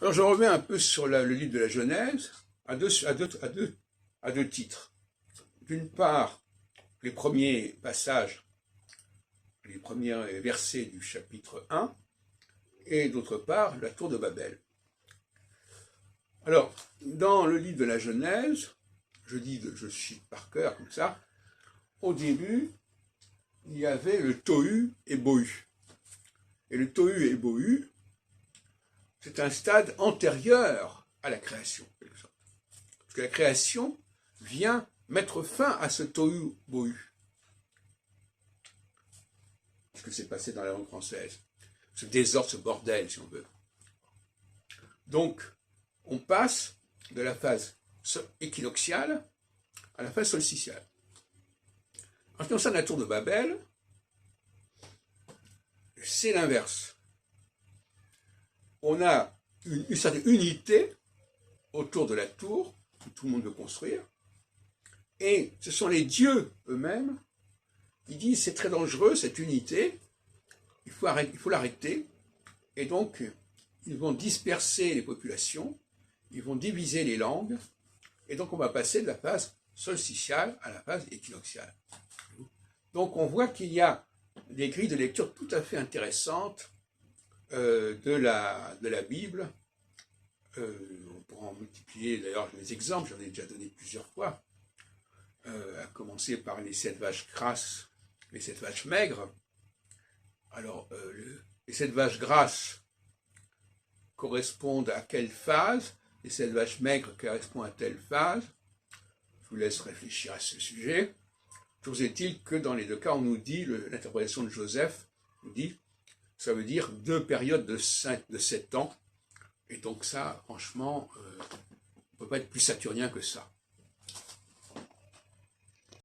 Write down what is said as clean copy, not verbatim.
Alors je reviens un peu sur le livre de la Genèse, à deux titres. D'une part, les premiers passages, les premiers versets du chapitre 1, et d'autre part, la tour de Babel. Alors, dans le livre de la Genèse, je cite par cœur comme ça, au début, il y avait le Tohu et Bohu. Et le Tohu et Bohu, c'est un stade antérieur à la création, quelque sorte. Parce que la création vient mettre fin à ce Tohu Bohu. Ce que s'est passé dans la langue française. Ce désordre, ce bordel, si on veut. Donc, on passe de la phase équinoxiale à la phase solsticiale. En ce qui concerne la tour de Babel, c'est l'inverse. On a une certaine unité autour de la tour, que tout le monde veut construire, et ce sont les dieux eux-mêmes qui disent c'est très dangereux cette unité, il faut l'arrêter, et donc ils vont disperser les populations, ils vont diviser les langues, et donc on va passer de la phase solsticiale à la phase équinoxiale. Donc on voit qu'il y a des grilles de lecture tout à fait intéressantes de la Bible. On pourra en multiplier d'ailleurs les exemples, j'en ai déjà donné plusieurs fois, à commencer par les 7 vaches grasses, les 7 vaches maigres. Alors, les 7 vaches grasses correspondent à quelle phase? Les 7 vaches maigres correspondent à telle phase? Je vous laisse réfléchir à ce sujet. Toujours est-il que dans les deux cas, on nous dit, l'interprétation de Joseph nous dit, ça veut dire 2 périodes de 7 ans. Et donc ça, franchement, on ne peut pas être plus saturnien que ça.